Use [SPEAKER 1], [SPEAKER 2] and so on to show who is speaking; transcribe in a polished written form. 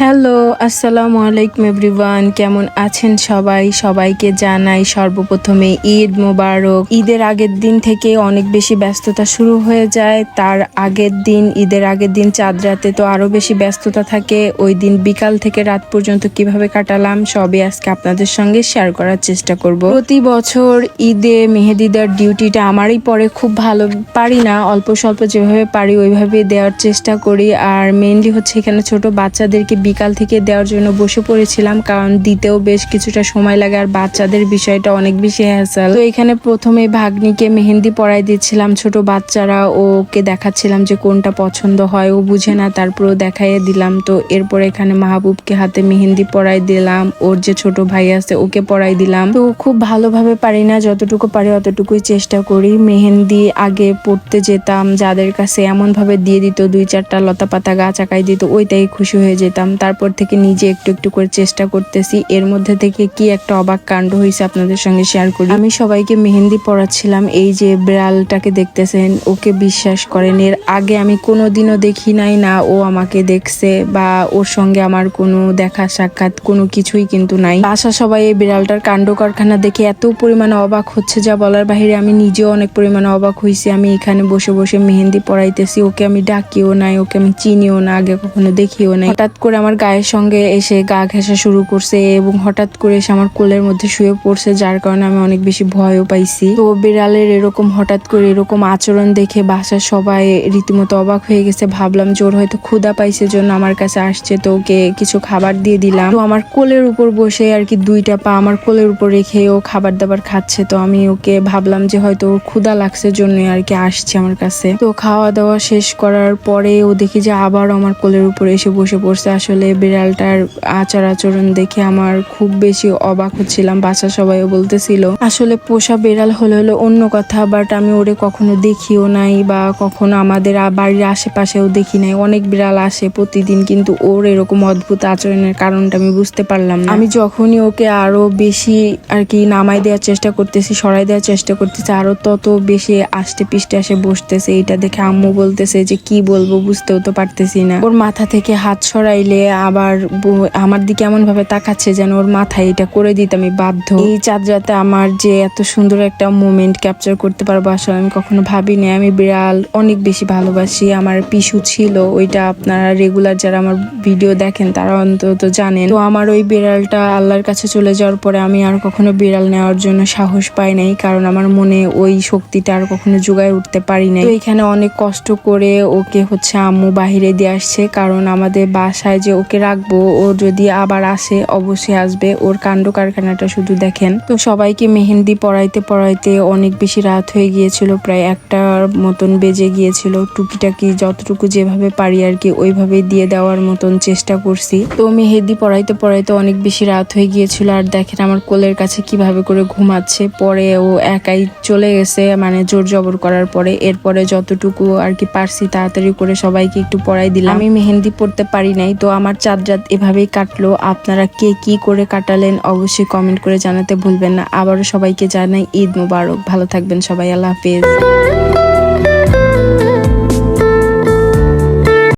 [SPEAKER 1] Hello, আসসালামু আলাইকুম everyone. কেমন আছেন সবাই? সবাইকে জানাই সর্বপ্রথমে ঈদ মোবারক। ঈদের আগের দিন থেকে অনেক বেশি ব্যস্ততা শুরু হয়ে যায়। তার আগের দিন, ঈদের আগের দিন চাঁদ রাতে তো আরো বেশি ব্যস্ততা থাকে। ওই দিন বিকাল থেকে রাত পর্যন্ত কিভাবে কাটালাম সবই আজকে আপনাদের সঙ্গে শেয়ার করার চেষ্টা করব। প্রতি বছর ঈদে মেহেদি দেওয়ার ডিউটিটা আমারই পরে, খুব ভালো পারি না, অল্প স্বল্প যেভাবে পারি ওইভাবে দেওয়ার চেষ্টা করি। আর মেইনলি হচ্ছে এখানে ছোট বাচ্চাদেরকে বিকাল থেকে দেওয়ার জন্য বসে পড়েছিলাম, কারণ দিতেও বেশ কিছুটা সময় লাগে আর বাচ্চাদের বিষয়টা অনেক বেশি হ্যাসেল। তো এখানে প্রথমে ভাগ্নিকে মেহেন্দি পরাই দিচ্ছিলাম। ছোট বাচ্চারা, ওকে দেখাচ্ছিলাম যে কোনটা পছন্দ হয়, ও বুঝে না, তারপরেও দেখাইয়ে দিলাম। তো এরপর এখানে মাহবুবকে হাতে মেহেন্দি পরাই দিলাম, ওর যে ছোট ভাই আছে ওকে পরাই দিলাম। তো খুব ভালোভাবে পারি না, যতটুকু পারি অতটুকুই চেষ্টা করি। মেহেন্দি আগে পড়তে যেতাম, যাদের কাছে এমন ভাবে দিয়ে দিত, 2-4টা লতা পাতা গাছ আঁকাই দিত, ওইটাই খুশি হয়ে যেতাম। তারপর থেকে নিজে একটু একটু করে চেষ্টা করতেছি। এর মধ্যে থেকে কি একটা অবাক কাণ্ড হয়েছে আপনাদের সঙ্গে শেয়ার করি। আমি সবাইকে মেহেন্দি পরাচ্ছিলাম। এই যে বিড়ালটাকে দেখতেছেন, ওকে বিশ্বাস করেন এর আগে আমি কোনোদিনও দেখি নাই, না ও আমাকে দেখছে বা ওর সঙ্গে আমার কোনো দেখা সাক্ষাৎ কোনো কিছুই কিন্তু নাই। বাসা সবাই এই বিড়ালটার কাণ্ড কারখানা দেখে এত পরিমাণে অবাক হচ্ছে যা বলার বাহিরে। আমি নিজেও অনেক পরিমাণে অবাক হয়েছি। আমি এখানে বসে বসে মেহেন্দি পরাইতেছি, ওকে আমি ডাকিও নাই, ওকে আমি চিনিও না, আগে কখনো দেখিও নাই। হঠাৎ করে আমার গায়ের সঙ্গে এসে গা ঘেঁষা শুরু করছে এবং হঠাৎ করে এসে আমার কোলের মধ্যে শুয়ে পড়ছে, যার কারণে আমি অনেক বেশি ভয়ও পাইছি। তো বিড়ালের এরকম হঠাৎ করে এরকম আচরণ দেখে বাসার সবাই রীতিমতো অবাক হয়ে গেছে। ভাবলাম যে ওর হয়তো ক্ষুধা পাইছে জন্য আমার কাছে আসছে, তো ওকে কিছু খাবার দিয়ে দিলাম। তো আমার কোলের উপর বসে আর কি 2টা পা আমার কোলের উপর রেখে ও খাবার দাবার খাচ্ছে। তো আমি ওকে ভাবলাম যে হয়তো ওর ক্ষুধা লাগছে জন্যই আর কি আসছে আমার কাছে। তো খাওয়া দাওয়া শেষ করার পরে ও দেখি যে আবার আমার কোলের উপর এসে বসে পড়ছে। আসলে বিড়ালটার আচার আচরণ দেখে আমার খুব বেশি অবাক হচ্ছিলাম। বাসা সবাইও বলতেছিল আসলে পোষা বিড়াল হলে অন্য কথা, বাট আমি ওরে কখনো দেখিও নাই বা কখনো আমাদের বাড়ির আশেপাশেও দেখি নাই। অনেক বিড়াল আসে প্রতিদিন, কিন্তু ওর এরকম অদ্ভুত আচরণের কারণটা আমি বুঝতে পারলাম না। আমি যখনই ওকে আরো বেশি আর কি নামাই দেওয়ার চেষ্টা করতেছি, সরাই দেওয়ার চেষ্টা করতেছি, আরো তত বেশি আষ্টে পিষ্টে এসে বসতেছে। এটা দেখে আম্মু বলতেছে যে কি বলবো, বুঝতেও তো পারতেছি না। ওর মাথা থেকে হাত সরাইলে আবার আমার দিকে এমন ভাবে তাকাচ্ছে যেন ওর মাথায় এটা করে দিতে আমি বাধ্য। এই চাঁদ রাতে আমার যে এত সুন্দর একটা মোমেন্ট ক্যাপচার করতে পারবো আসলে আমি কখনো ভাবিনি। আমি বিড়াল অনেক বেশি ভালোবাসি। আমার পিসু ছিল, ওইটা আপনারা রেগুলার যারা আমার ভিডিও দেখেন তারা অন্তত জানেন। তো আমার ওই বিড়ালটা আল্লাহর কাছে চলে যাওয়ার পরে আমি আর কখনো বিড়াল নেওয়ার জন্য সাহস পাই নাই, কারণ আমার মনে ওই শক্তিটা আর কখনো জোগায় উঠতে পারি নাই। তো এখানে অনেক কষ্ট করে ওকে হচ্ছে আম্মু বাহিরে দিয়ে আসছে, কারণ আমাদের বাসায় যে ওকে রাখবো, ও যদি আবার আসে অবশ্যই আসবে। ওর কাণ্ড কারখানাটা শুধু দেখেন। তো সবাইকে মেহেন্দি পরাইতে পরাইতে অনেক বেশি রাত হয়ে গিয়েছিল, প্রায় 1টার মতন বেজে গিয়েছিল। টুকিটাকি যতটুকু যেভাবে পারি আর কি ওইভাবে দিয়ে দেওয়ার মতন চেষ্টা করছি। তো মেহেন্দি পরাইতে পরাইতে অনেক বেশি রাত হয়ে গিয়েছিল। আর দেখেন আমার কোলের কাছে কিভাবে করে ঘুমাচ্ছে। পরে ও একাই চলে গেছে, মানে জোর জবর করার পরে। এরপরে যতটুকু আর কি পারছি তাড়াতাড়ি করে সবাইকে একটু পরাই দিলাম। আমি মেহেন্দি পড়তে পারি নাই, তো আমার চাঁদ রাত এভাবেই কাটলো। আপনারা কে কি করে কাটালেন অবশ্যই কমেন্ট করে জানাতে ভুলবেন না। আবারও সবাইকে জানাই ঈদ মোবারক। ভালো থাকবেন সবাই, আল্লাহ হাফেজ।